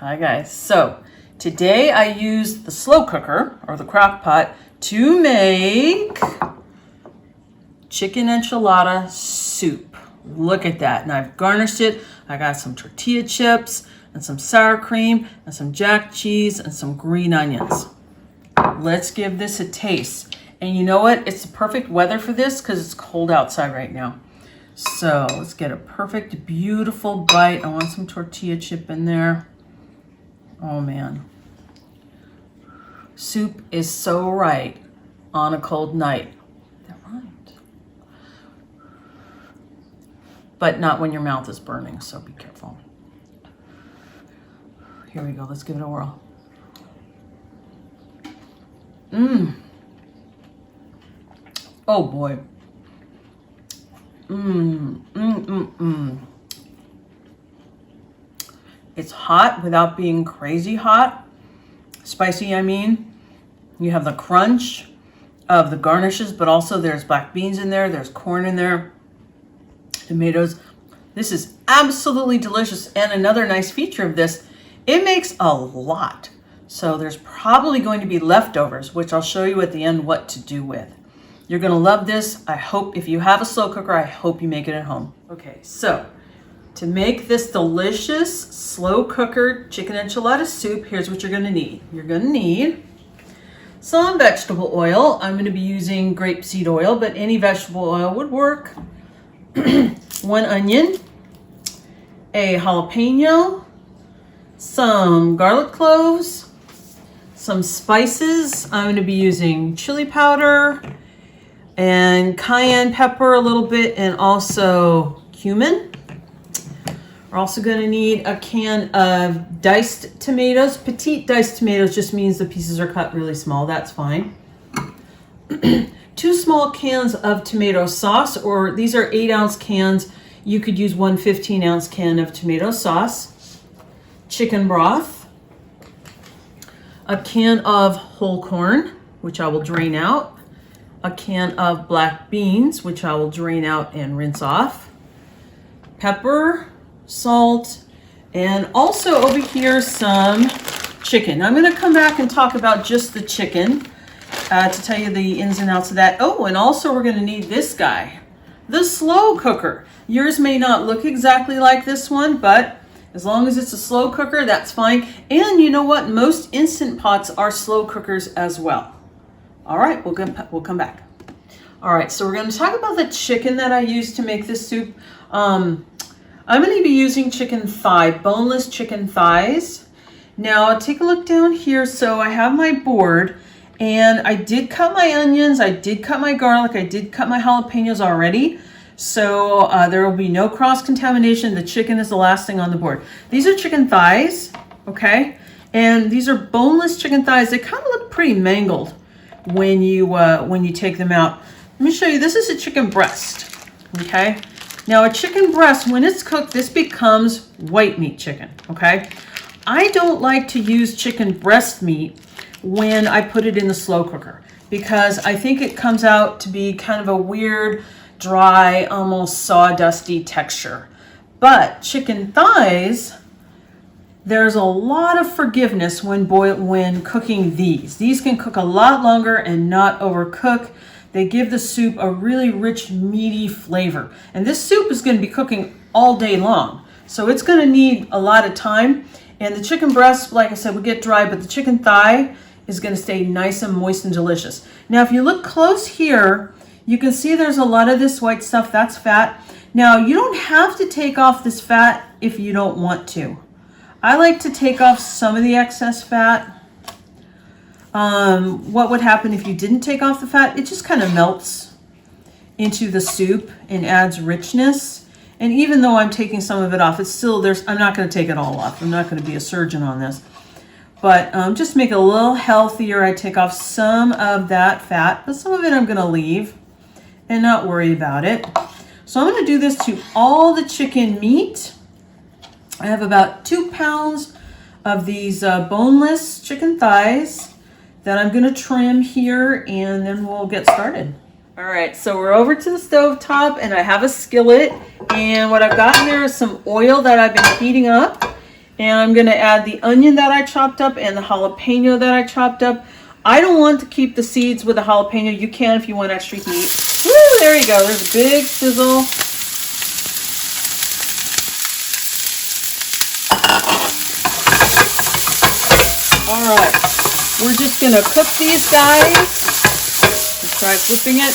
Hi guys. So today I used the slow cooker or the crock pot to make chicken enchilada soup. Look at that. And I've garnished it. I got some tortilla chips and some sour cream and some jack cheese and some green onions. Let's give this a taste. And you know what? It's the perfect weather for this because it's cold outside right now. So let's get a perfect, beautiful bite. I want some tortilla chip in there. Oh man. Soup is so right on a cold night. That rhymed. But not when your mouth is burning, so be careful. Here we go. Let's give it a whirl. Oh boy. It's hot without being crazy hot. Spicy, I mean. You have the crunch of the garnishes, but also there's black beans in there. There's corn in there. Tomatoes. This is absolutely delicious. And another nice feature of this, it makes a lot. So there's probably going to be leftovers, which I'll show you at the end what to do with. You're going to love this. I hope if you have a slow cooker, I hope you make it at home. Okay, so to make this delicious slow cooker chicken enchilada soup, here's what you're going to need. You're going to need some vegetable oil. I'm going to be using grapeseed oil, but any vegetable oil would work. 1 onion, a jalapeno, some garlic cloves, some spices. I'm going to be using chili powder and cayenne pepper a little bit, and also cumin. We're also going to need a can of diced tomatoes. Petite diced tomatoes just means the pieces are cut really small. That's fine. 2 small cans of tomato sauce, or these are 8-ounce cans. You could use 1 15-ounce can of tomato sauce. Chicken broth. A can of whole corn, which I will drain out. A can of black beans, which I will drain out and rinse off. Pepper, salt, and also over here some chicken. I'm going to come back and talk about just the chicken to tell you the ins and outs of that. Oh, and also we're going to need this guy, the slow cooker. Yours may not look exactly like this one, but as long as it's a slow cooker, that's fine. And you know what? Most Instant Pots are slow cookers as well. All right, we'll come back. All right, so we're going to talk about the chicken that I used to make this soup. I'm going to be using chicken thigh, boneless chicken thighs. Now, take a look down here. So I have my board, and I did cut my onions, I did cut my garlic, I did cut my jalapenos already. So there will be no cross-contamination. The chicken is the last thing on the board. These are chicken thighs, okay? And these are boneless chicken thighs. They kind of look pretty mangled when you take them out. Let me show you. This is a chicken breast, okay? Now a chicken breast, when it's cooked, this becomes white meat chicken, okay? I don't like to use chicken breast meat when I put it in the slow cooker because I think it comes out to be kind of a weird, dry, almost sawdusty texture. But chicken thighs, there's a lot of forgiveness when cooking these. These can cook a lot longer and not overcook. They give the soup a really rich, meaty flavor. And this soup is going to be cooking all day long. So it's going to need a lot of time. And the chicken breast, like I said, will get dry, but the chicken thigh is going to stay nice and moist and delicious. Now, if you look close here, you can see there's a lot of this white stuff. That's fat. Now, you don't have to take off this fat if you don't want to. I like to take off some of the excess fat. What would happen if you didn't take off the fat? It just kind of melts into the soup and adds richness. And even though I'm taking some of it off, it's still I'm not going to take it all off. I'm not going to be a surgeon on this. But just make it a little healthier, I take off some of that fat, but some of it I'm going to leave and not worry about it. So I'm going to do this to all the chicken meat. I have about 2 pounds of these boneless chicken thighs that I'm going to trim here, and then we'll get started. All right, so we're over to the stove top, and I have a skillet, and what I've got in there is some oil that I've been heating up, And I'm going to add the onion that I chopped up and the jalapeno that I chopped up. I don't want to keep the seeds with the jalapeno. You can if you want extra heat. Woo, there you go. There's a big sizzle. All right. We're just going to cook these guys. Let's try flipping it.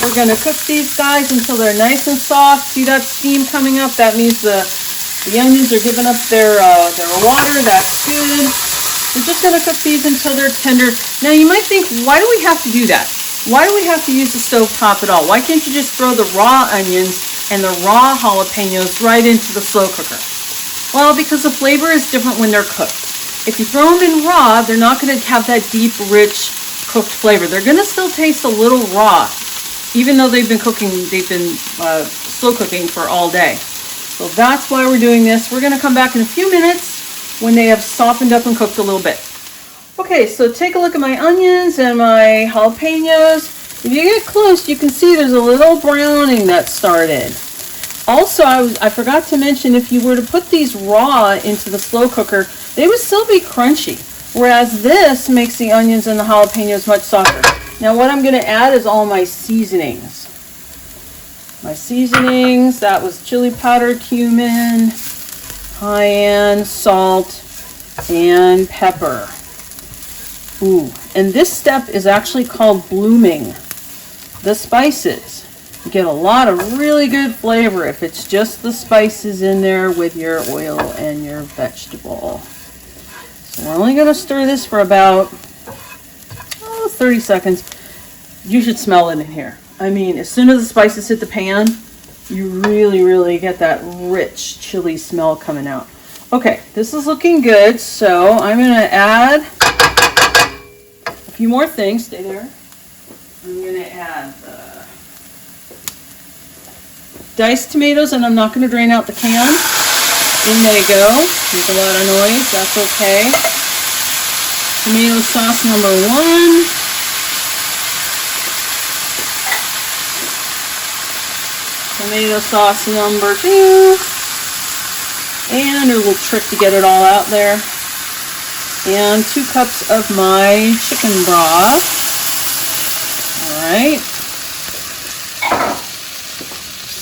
We're going to cook these guys until they're nice and soft. See that steam coming up? That means the onions are giving up their water. That's good. We're just going to cook these until they're tender. Now you might think, why do we have to do that? Why do we have to use the stove top at all? Why can't you just throw the raw onions and the raw jalapenos right into the slow cooker? Well, because the flavor is different when they're cooked. If you throw them in raw, they're not going to have that deep, rich cooked flavor. They're going to still taste a little raw, even though they've been slow cooking for all day. So that's why we're doing this. We're going to come back in a few minutes when they have softened up and cooked a little bit. Okay, so take a look at my onions and my jalapenos. If you get close, you can see there's a little browning that started. Also, I forgot to mention, if you were to put these raw into the slow cooker, they would still be crunchy. Whereas this makes the onions and the jalapenos much softer. Now what I'm going to add is all my seasonings. My seasonings, that was chili powder, cumin, cayenne, salt, and pepper. Ooh, and this step is actually called blooming the spices. You get a lot of really good flavor if it's just the spices in there with your oil and your vegetable. So we're only going to stir this for about 30 seconds. You should smell it in here. I mean, as soon as the spices hit the pan, you really get that rich chili smell coming out. Okay, this is looking good, so I'm going to add a few more things. Stay there. I'm going to add the diced tomatoes, and I'm not going to drain out the can. In they go. There's a lot of noise. That's okay. Tomato sauce number 1. Tomato sauce number 2. And a little trick to get it all out there. And 2 cups of my chicken broth. Alright.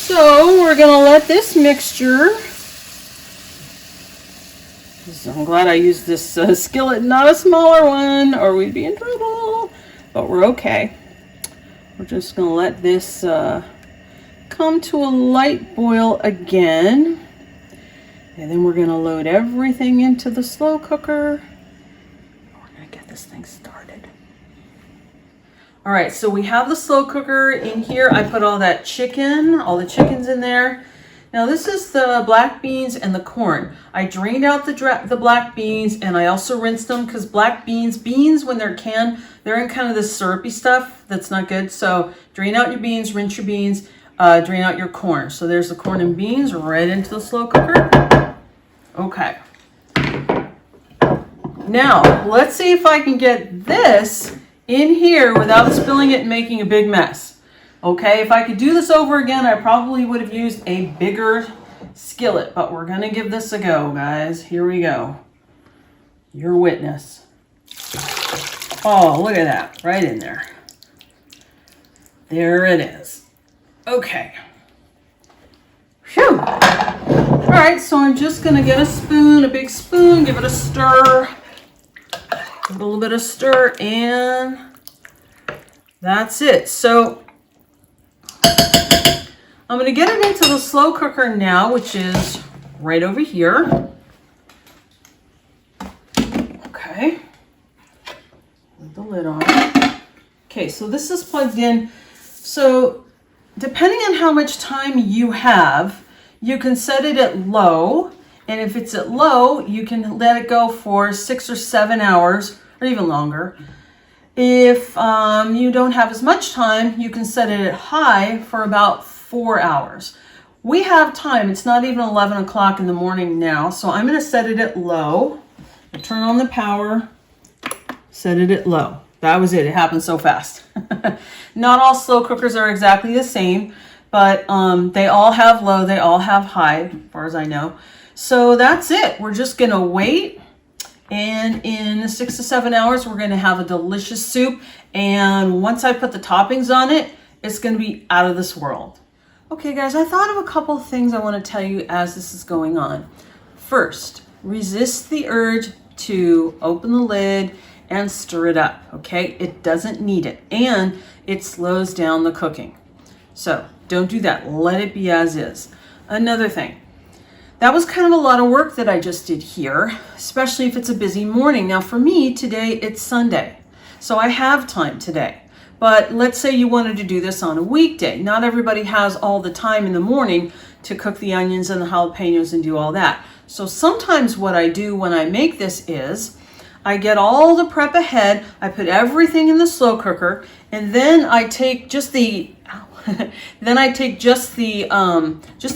So we're going to let this mixture, I'm glad I used this skillet, not a smaller one, or we'd be in trouble, but we're okay. We're just going to let this come to a light boil again, and then we're going to load everything into the slow cooker. We're going to get this thing started. All right, so we have the slow cooker in here. I put all that chicken, all the chickens in there. Now this is the black beans and the corn. I drained out the black beans, and I also rinsed them, because black beans when they're canned, they're in kind of this syrupy stuff that's not good. So drain out your beans, rinse your beans, drain out your corn. So there's the corn and beans right into the slow cooker. Okay. Now let's see if I can get this in here without spilling it and making a big mess. Okay, if I could do this over again, I probably would have used a bigger skillet, but we're gonna give this a go, guys. Here we go. Your witness. Oh, look at that, right in there. There it is. Okay. Phew. All right, so I'm just gonna get a spoon, a big spoon, give it a stir. Give it a little bit of stir, and that's it. So I'm going to get it into the slow cooker now, which is right over here. Okay. With the lid on. Okay, so this is plugged in. So depending on how much time you have, you can set it at low. And if it's at low, you can let it go for 6 or 7 hours, or even longer. If you don't have as much time, you can set it at high for about 4 hours. We have time. It's not even 11 o'clock in the morning now, so I'm going to set it at low. Turn on the power, set it at low. That was it. It happened so fast. Not all slow cookers are exactly the same, but they all have low, they all have high, as far as I know. So that's it. We're just going to wait. And in 6 to 7 hours, we're going to have a delicious soup. And once I put the toppings on it, it's going to be out of this world. Okay, guys, I thought of a couple of things I want to tell you as this is going on. First, resist the urge to open the lid and stir it up, okay? It doesn't need it, and it slows down the cooking. So don't do that. Let it be as is. Another thing, that was kind of a lot of work that I just did here, especially if it's a busy morning. Now for me, today it's Sunday, so I have time today. But let's say you wanted to do this on a weekday. Not everybody has all the time in the morning to cook the onions and the jalapenos and do all that. So sometimes what I do when I make this is I get all the prep ahead, I put everything in the slow cooker, and then I take just the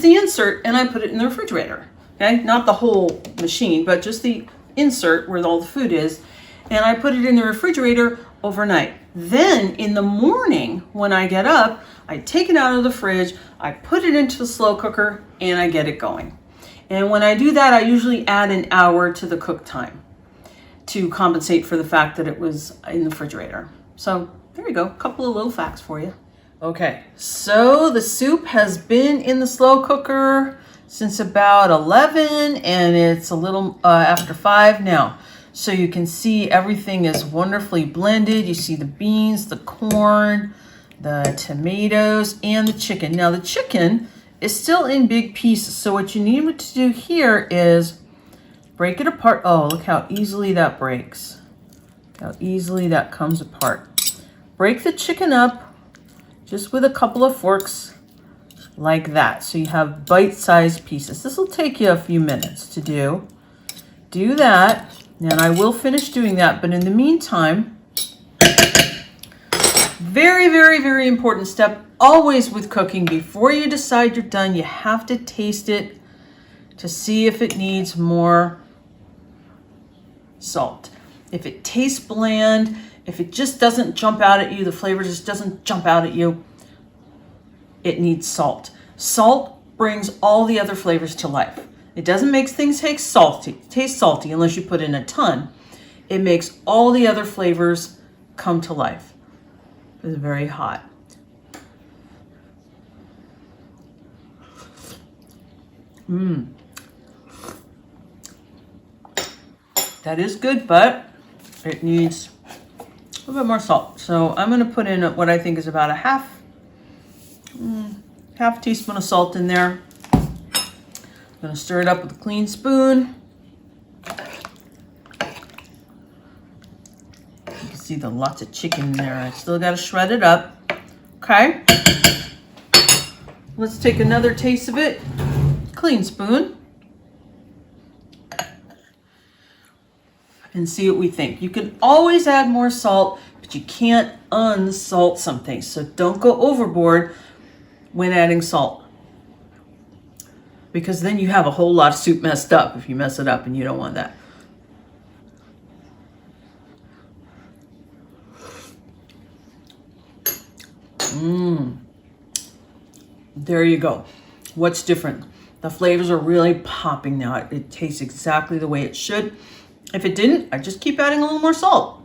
insert and I put it in the refrigerator. Okay, not the whole machine, but just the insert where all the food is, and I put it in the refrigerator overnight. Then in the morning when I get up, I take it out of the fridge, I put it into the slow cooker, and I get it going. And when I do that, I usually add an hour to the cook time to compensate for the fact that it was in the refrigerator. So there you go, a couple of little facts for you. Okay, so the soup has been in the slow cooker since about 11, and it's a little after 5 now. So you can see everything is wonderfully blended. You see the beans, the corn, the tomatoes, and the chicken. Now the chicken is still in big pieces. So what you need to do here is break it apart. Oh, look how easily that breaks. How easily that comes apart. Break the chicken up just with a couple of forks like that. So you have bite-sized pieces. This will take you a few minutes to do. Do that. And I will finish doing that. But in the meantime, very, very, very important step always with cooking. Before you decide you're done, you have to taste it to see if it needs more salt. If it tastes bland, if it just doesn't jump out at you, the flavor just doesn't jump out at you, it needs salt. Salt brings all the other flavors to life. It doesn't make things taste salty unless you put in a ton. It makes all the other flavors come to life. It's very hot. That is good, but it needs a little bit more salt. So I'm going to put in what I think is about a half teaspoon of salt in there. I'm going to stir it up with a clean spoon. You can see the lots of chicken in there. I still got to shred it up. Okay. Let's take another taste of it. Clean spoon. And see what we think. You can always add more salt, but you can't unsalt something. So don't go overboard when adding salt, because then you have a whole lot of soup messed up if you mess it up, and you don't want that. There you go. What's different? The flavors are really popping now. It tastes exactly the way it should. If it didn't, I'd just keep adding a little more salt.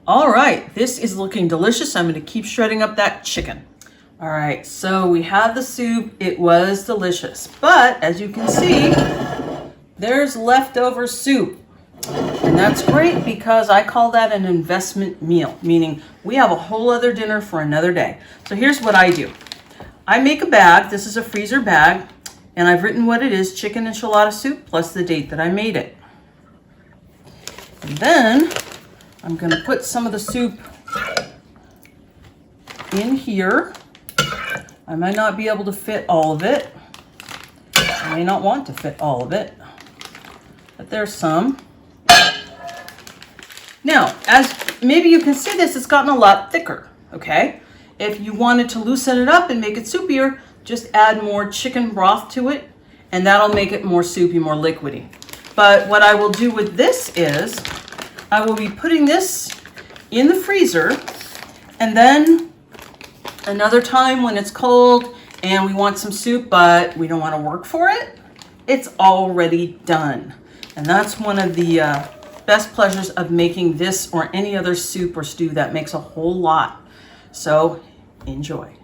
All right, this is looking delicious. I'm going to keep shredding up that chicken. All right, so we had the soup. It was delicious, but as you can see, there's leftover soup. And that's great because I call that an investment meal, meaning we have a whole other dinner for another day. So here's what I do. I make a bag. This is a freezer bag, and I've written what it is, chicken enchilada soup, plus the date that I made it. And then I'm going to put some of the soup in here. I might not be able to fit all of it. I may not want to fit all of it, but there's some. Now, as maybe you can see this, it's gotten a lot thicker, okay? If you wanted to loosen it up and make it soupier, just add more chicken broth to it, and that'll make it more soupy, more liquidy. But what I will do with this is, I will be putting this in the freezer, and then another time when it's cold and we want some soup, but we don't want to work for it, It's already done. And that's one of the best pleasures of making this or any other soup or stew that makes a whole lot. So enjoy.